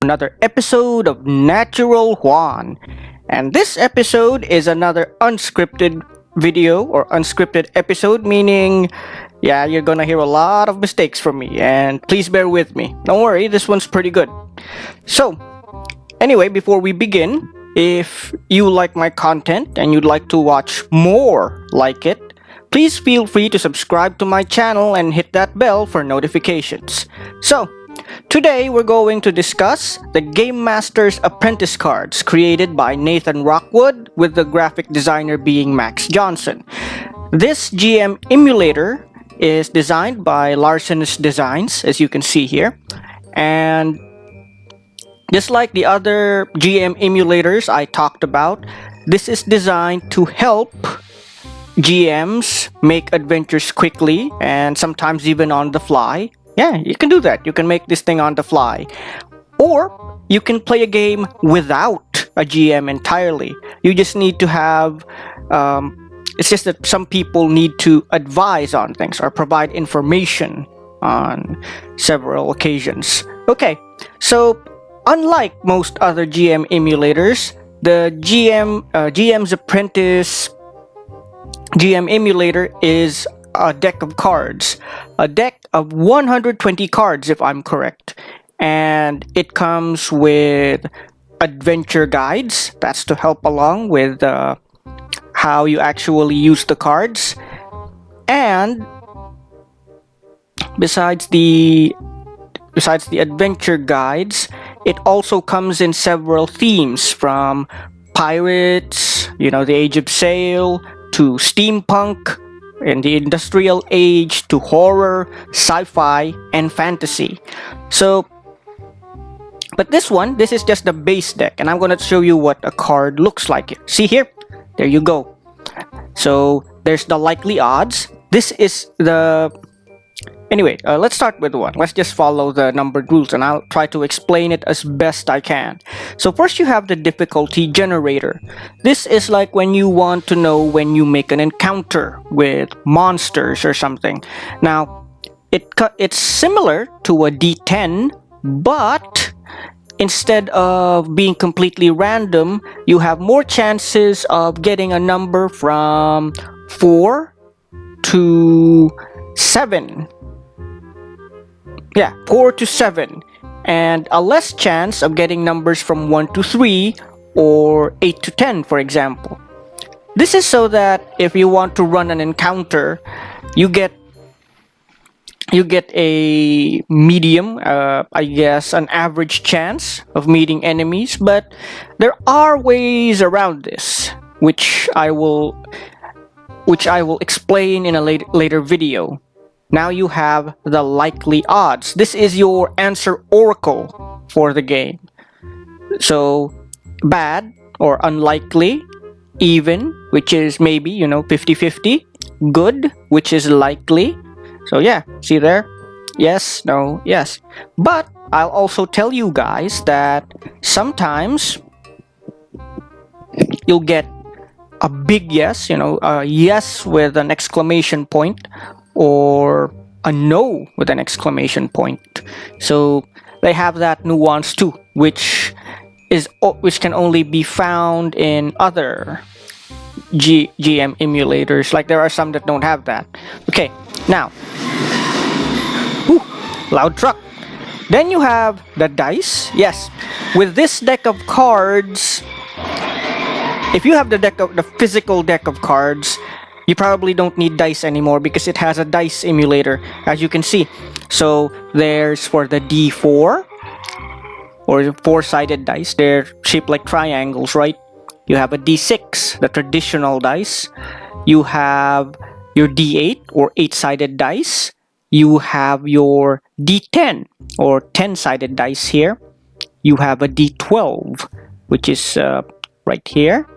Another episode of Natural Juan. And this episode is another unscripted video or unscripted episode, meaning, yeah, you're gonna hear a lot of mistakes from me, and please bear with me. Don't worry, this one's pretty good. So, anyway, before we begin, if you like my content and you'd like to watch more like it, please feel free to subscribe to my channel and hit that bell for notifications. So, today we're going to discuss the Game Master's Apprentice cards created by Nathan Rockwood, with the graphic designer being Max Johnson. This GM emulator is designed by Larcenous Designs, as you can see here, and just like the other GM emulators I talked about, this is designed to help GMs make adventures quickly and sometimes even on the fly. Yeah, you can do that. You can make this thing on the fly. Or you can play a game without a GM entirely. You just need to have... it's just that some people need to advise on things or provide information on several occasions. Okay, so unlike most other GM emulators, the GM's Apprentice GM emulator is a deck of cards. A deck of 120 cards, if I'm correct. And it comes with adventure guides. That's to help along with how you actually use the cards. And besides the adventure guides, it also comes in several themes, from pirates, the Age of Sail, to steampunk, in the industrial age, to horror, sci-fi, and fantasy. So, but this is just the base deck, and I'm going to show you what a card looks like. See here? There you go. So, there's the likely odds. This is the... Anyway, let's start with one. Let's just follow the numbered rules, and I'll try to explain it as best I can. So first you have the difficulty generator. This is like when you want to know when you make an encounter with monsters or something. Now, it's similar to a D10, but instead of being completely random, you have more chances of getting a number from 4 to 7. Yeah, 4 to 7, and a less chance of getting numbers from 1 to 3 or 8 to 10, for example. This is so that if you want to run an encounter, you get a medium, I guess an average chance of meeting enemies, but there are ways around this, which I will explain in a later video. Now you have the likely odds. This is your answer oracle for the game. So, bad or unlikely, even, which is maybe, 50-50, good, which is likely. So yeah, see there? Yes, no, yes. But I'll also tell you guys that sometimes you'll get a big yes, a yes with an exclamation point, or a no with an exclamation point. So they have that nuance too, which can only be found in other GM emulators. Like, there are some that don't have that. Okay, now, loud truck. Then you have the dice. Yes, with this deck of cards, if you have the physical deck of cards, you probably don't need dice anymore because it has a dice emulator, as you can see. So there's for the D4, or 4-sided dice. They're shaped like triangles, right? You have a D6, the traditional dice. You have your D8, or 8-sided dice. You have your D10, or 10-sided dice here. You have a D12, which is right here.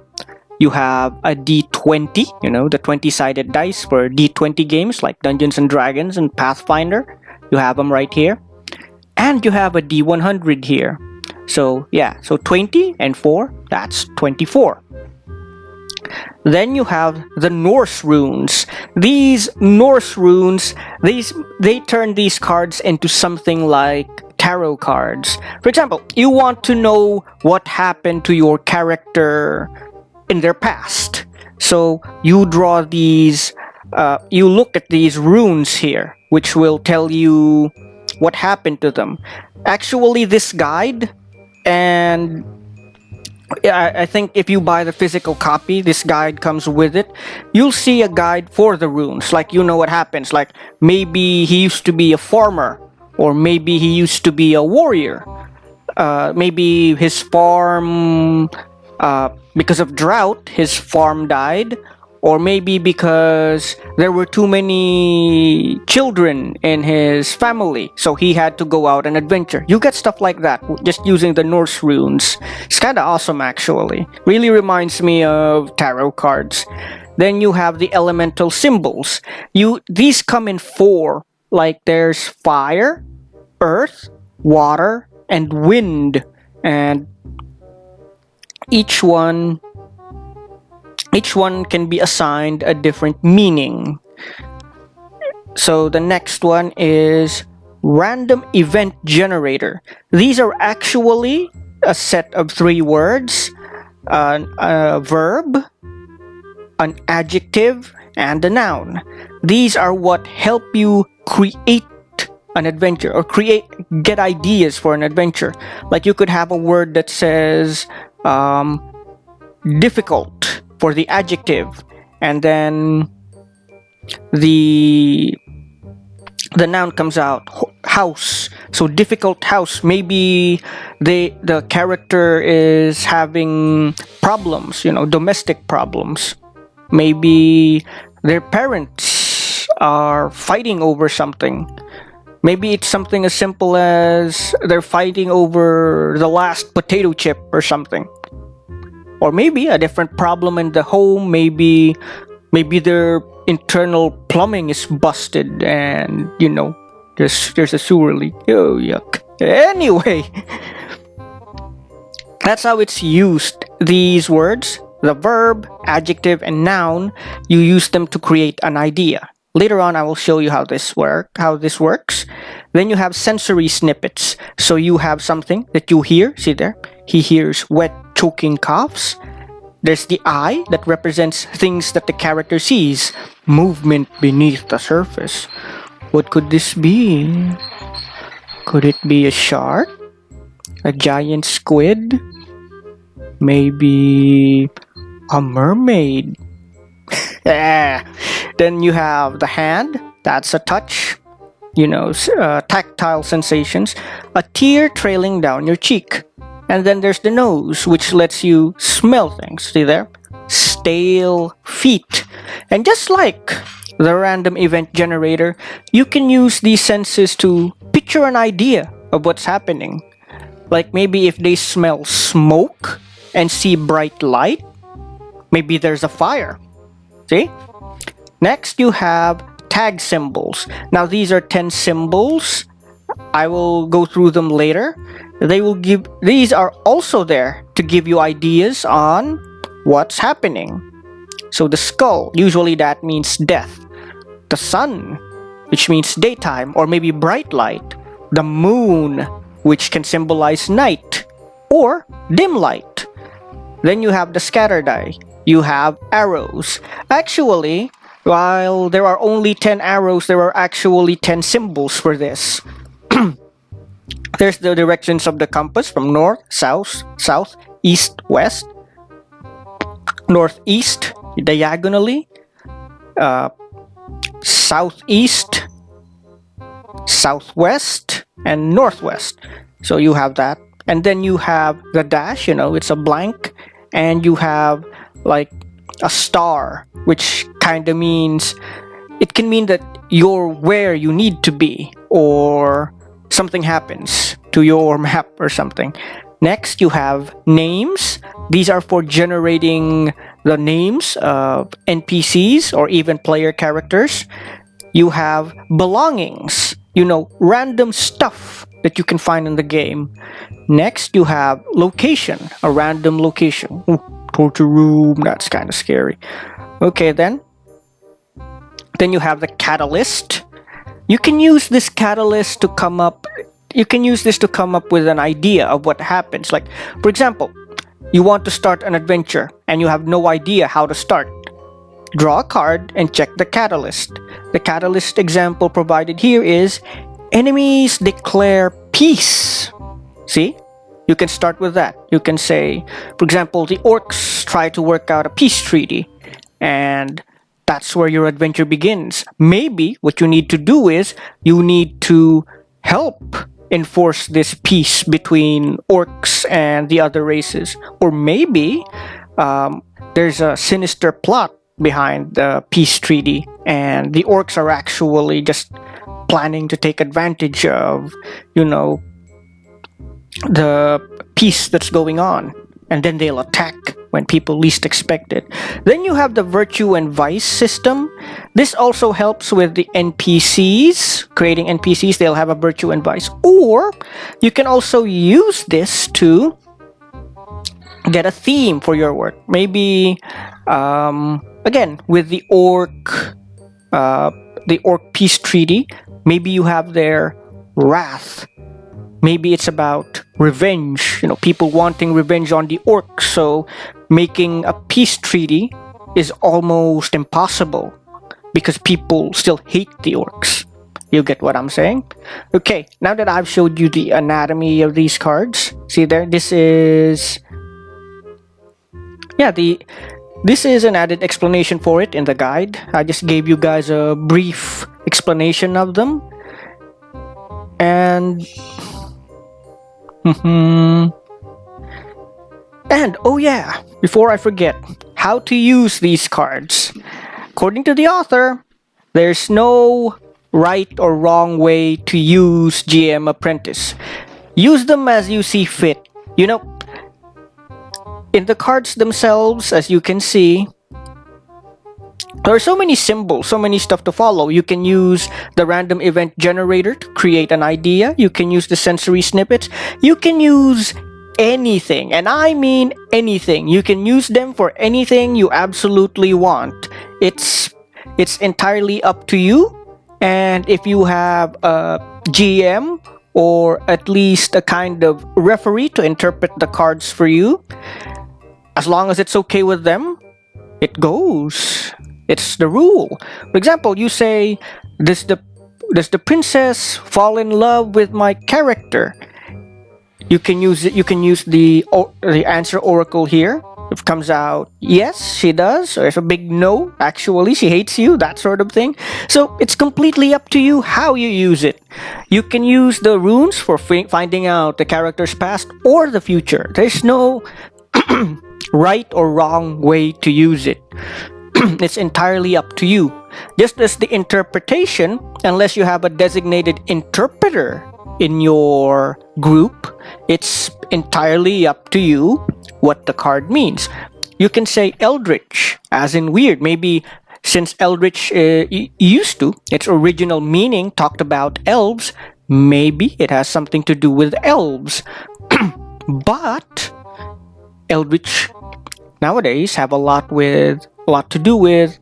You have a D20, the 20-sided dice for D20 games like Dungeons and Dragons and Pathfinder. You have them right here. And you have a D100 here. So, yeah, so 20 and 4, that's 24. Then you have the Norse runes. These Norse runes, they turn these cards into something like tarot cards. For example, you want to know what happened to your character in their past. So you draw these, you look at these runes here, which will tell you what happened to them. Actually, this guide, and I think if you buy the physical copy, this guide comes with it. You'll see a guide for the runes, like you know what happens. Like maybe he used to be a farmer, or maybe he used to be a warrior. Maybe his farm, because of drought, his farm died, or maybe because there were too many children in his family, so he had to go out and adventure. You get stuff like that just using the Norse runes. It's kind of awesome, actually. Really reminds me of tarot cards. Then you have the elemental symbols. These come in 4. Like there's fire, earth, water, and wind, and each one can be assigned a different meaning. So the next one is random event generator. These are actually a set of 3 words, a verb, an adjective, and a noun. These are what help you create an adventure, or get ideas for an adventure. Like you could have a word that says difficult for the adjective, and then the noun comes out, house. So difficult house. Maybe the character is having problems, domestic problems. Maybe their parents are fighting over something. Maybe it's something as simple as they're fighting over the last potato chip or something. Or maybe a different problem in the home. Maybe their internal plumbing is busted, and there's a sewer leak. Oh, yuck. Anyway, that's how it's used. These words, the verb, adjective, and noun, you use them to create an idea. Later on, I will show you how this works. Then you have sensory snippets. So you have something that you hear. See there? He hears wet, choking coughs. There's the eye that represents things that the character sees. Movement beneath the surface. What could this be? Could it be a shark? A giant squid? Maybe a mermaid? Then you have the hand. That's a touch. Tactile sensations. A tear trailing down your cheek. And then there's the nose, which lets you smell things. See there? Stale feet. And just like the random event generator, you can use these senses to picture an idea of what's happening. Like maybe if they smell smoke and see bright light, maybe there's a fire. See? Next, you have tag symbols. Now, these are 10 symbols. I will go through them later. These are also there to give you ideas on what's happening. So the skull, usually that means death. The sun, which means daytime or maybe bright light. The moon, which can symbolize night or dim light. Then you have the scatter die. You have arrows. Actually, while there are only 10 arrows, there are actually 10 symbols for this. There's the directions of the compass from north, south, east, west, northeast, diagonally, southeast, southwest, and northwest. So you have that. And then you have the dash, it's a blank. And you have like a star, which kind of means, it can mean that you're where you need to be, or something happens to your map or something. Next, you have names. These are for generating the names of NPCs or even player characters. You have belongings, random stuff that you can find in the game. Next, you have location, a random location. Ooh, torture room, that's kind of scary. Okay, then you have the catalyst. You can use this catalyst to come up you can use this to come up with an idea of what happens. Like, for example, you want to start an adventure and you have no idea how to start. Draw a card and check the catalyst. The catalyst example provided here is enemies declare peace. See? You can start with that. You can say, for example, the orcs try to work out a peace treaty, and that's where your adventure begins. Maybe what you need to do is you need to help enforce this peace between orcs and the other races. Or maybe there's a sinister plot behind the peace treaty, and the orcs are actually just planning to take advantage of, the peace that's going on, and then they'll attack when people least expect it. Then you have the virtue and vice system. This also helps with the NPCs, creating NPCs. They'll have a virtue and vice. Or you can also use this to get a theme for your work. Maybe, again, with the orc peace treaty, maybe you have their wrath. Maybe it's about revenge, people wanting revenge on the orcs, so making a peace treaty is almost impossible because people still hate the orcs. You get what I'm saying? Okay, now that I've showed you the anatomy of these cards, see there, this is an added explanation for it in the guide. I just gave you guys a brief explanation of them. And and oh yeah, before I forget, how to use these cards. According to the author, there's no right or wrong way to use GM Apprentice. Use them as you see fit. In the cards themselves, as you can see, there are so many symbols, so many stuff to follow. You can use the random event generator to create an idea. You can use the sensory snippets. You can use anything, and I mean anything. You can use them for anything you absolutely want. It's entirely up to you. And if you have a GM or at least a kind of referee to interpret the cards for you, as long as it's okay with them, it goes. It's the rule. For example, you say, does the princess fall in love with my character? You can use it. You can use the answer oracle here. If it comes out yes, she does, or if a big no, actually she hates you, that sort of thing. So it's completely up to you how you use it. You can use the runes for finding out the character's past or the future. There's no right or wrong way to use it. It's entirely up to you. Just as the interpretation, unless you have a designated interpreter in your group, it's entirely up to you what the card means. You can say eldritch, as in weird. Maybe since eldritch used to, its original meaning talked about elves, maybe it has something to do with elves. But eldritch nowadays have a lot to do with,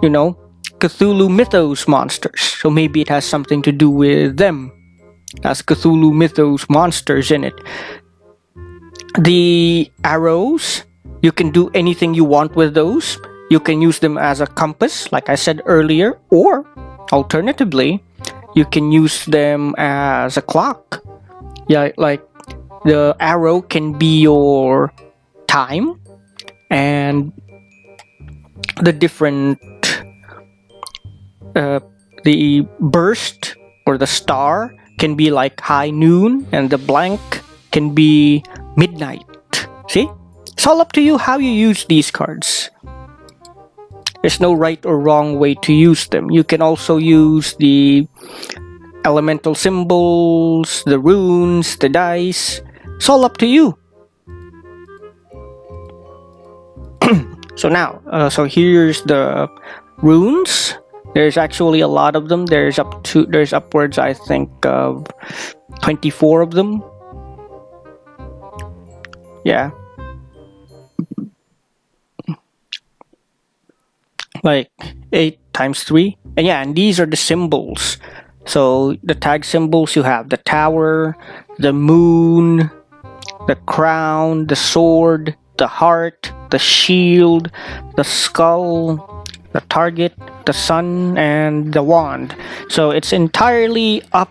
Cthulhu mythos monsters. So maybe it has something to do with them. It has Cthulhu mythos monsters in it. The arrows, you can do anything you want with those. You can use them as a compass, like I said earlier, or alternatively, you can use them as a clock. Yeah, like the arrow can be your time, and the different the burst or the star can be like high noon, and the blank can be midnight. See? It's all up to you how you use these cards. There's no right or wrong way to use them. You can also use the elemental symbols, the runes, the dice. It's all up to you. So here's the runes. There's actually a lot of them. There's upwards, I think, of 24 of them. Yeah. Like 8 times 3. And yeah, and these are the symbols. So the tag symbols, you have the tower, the moon, the crown, the sword, the heart, the shield, the skull, the target, the sun, and the wand. So it's entirely up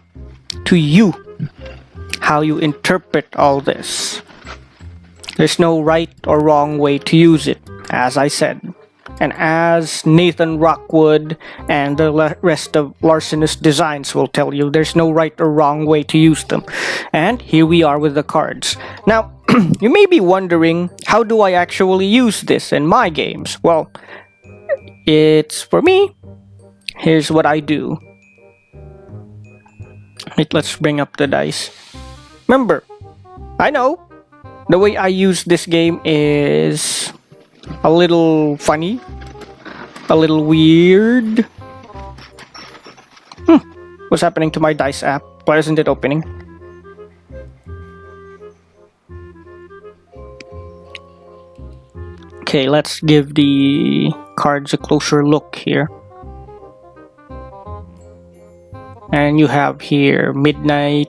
to you how you interpret all this. There's no right or wrong way to use it, as I said. And as Nathan Rockwood and the rest of Larcenous Designs will tell you, there's no right or wrong way to use them. And here we are with the cards. Now, you may be wondering, how do I actually use this in my games? Well, it's for me. Here's what I do. Let's bring up the dice. Remember, I know the way I use this game is a little funny, a little weird. What's happening to my dice app? Why isn't it opening? Okay, let's give the cards a closer look here. And you have here Midnight,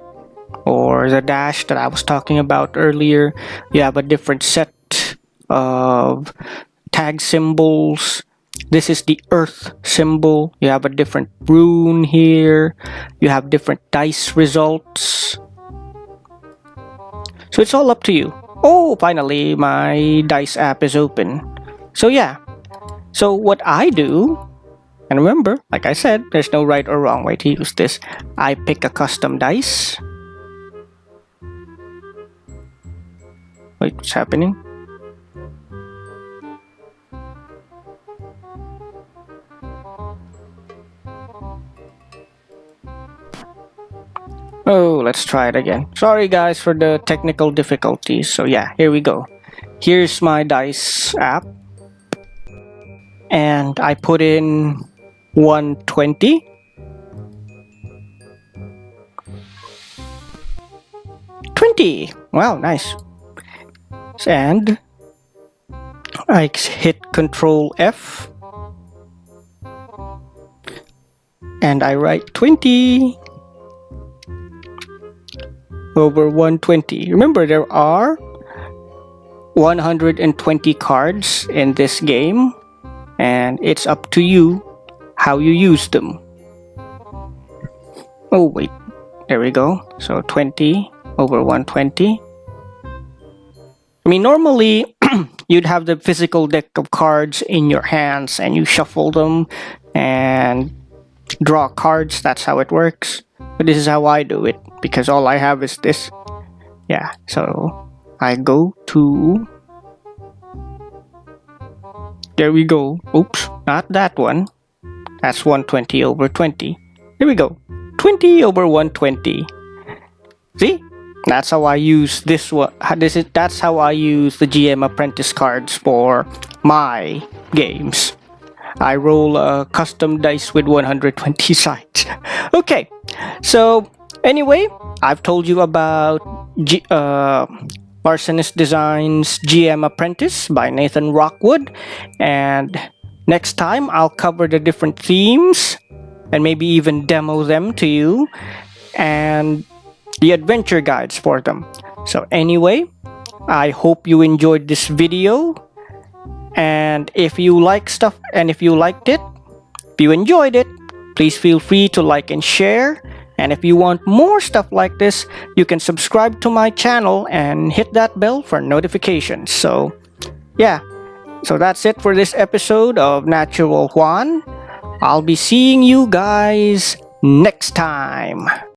or the dash that I was talking about earlier. You have a different set of tag symbols. This is the earth symbol. You have a different rune here. You have different dice results. So it's all up to you. Oh, finally my dice app is open. So yeah. So what I do, and remember, like I said, there's no right or wrong way to use this. I pick a custom dice. Wait, what's happening? Oh, let's try it again. Sorry guys for the technical difficulties. So yeah, here we go. Here's my dice app. And I put in 120. 20! Wow, nice. And I hit Control F. And I write 20 over 120. Remember, there are 120 cards in this game, and it's up to you how you use them. Oh wait, there we go. So 20 over 120. I mean, normally you'd have the physical deck of cards in your hands and you shuffle them and draw cards. That's how it works. But this is how I do it, because all I have is this. Yeah, so I go to... There we go. Oops, not that one. That's 120 over 20. Here we go. 20 over 120. See? That's how I use this one. That's how I use the GM Apprentice cards for my games. I roll a custom dice with 120 sides. Okay, so anyway, I've told you about Larcenous Designs GM Apprentice by Nathan Rockwood, and next time I'll cover the different themes and maybe even demo them to you and the adventure guides for them. So anyway, I hope you enjoyed this video, and if you like stuff and if you liked it, if you enjoyed it, please feel free to like and share. And if you want more stuff like this, you can subscribe to my channel and hit that bell for notifications. So yeah, so that's it for this episode of Natural Juan. I'll be seeing you guys next time.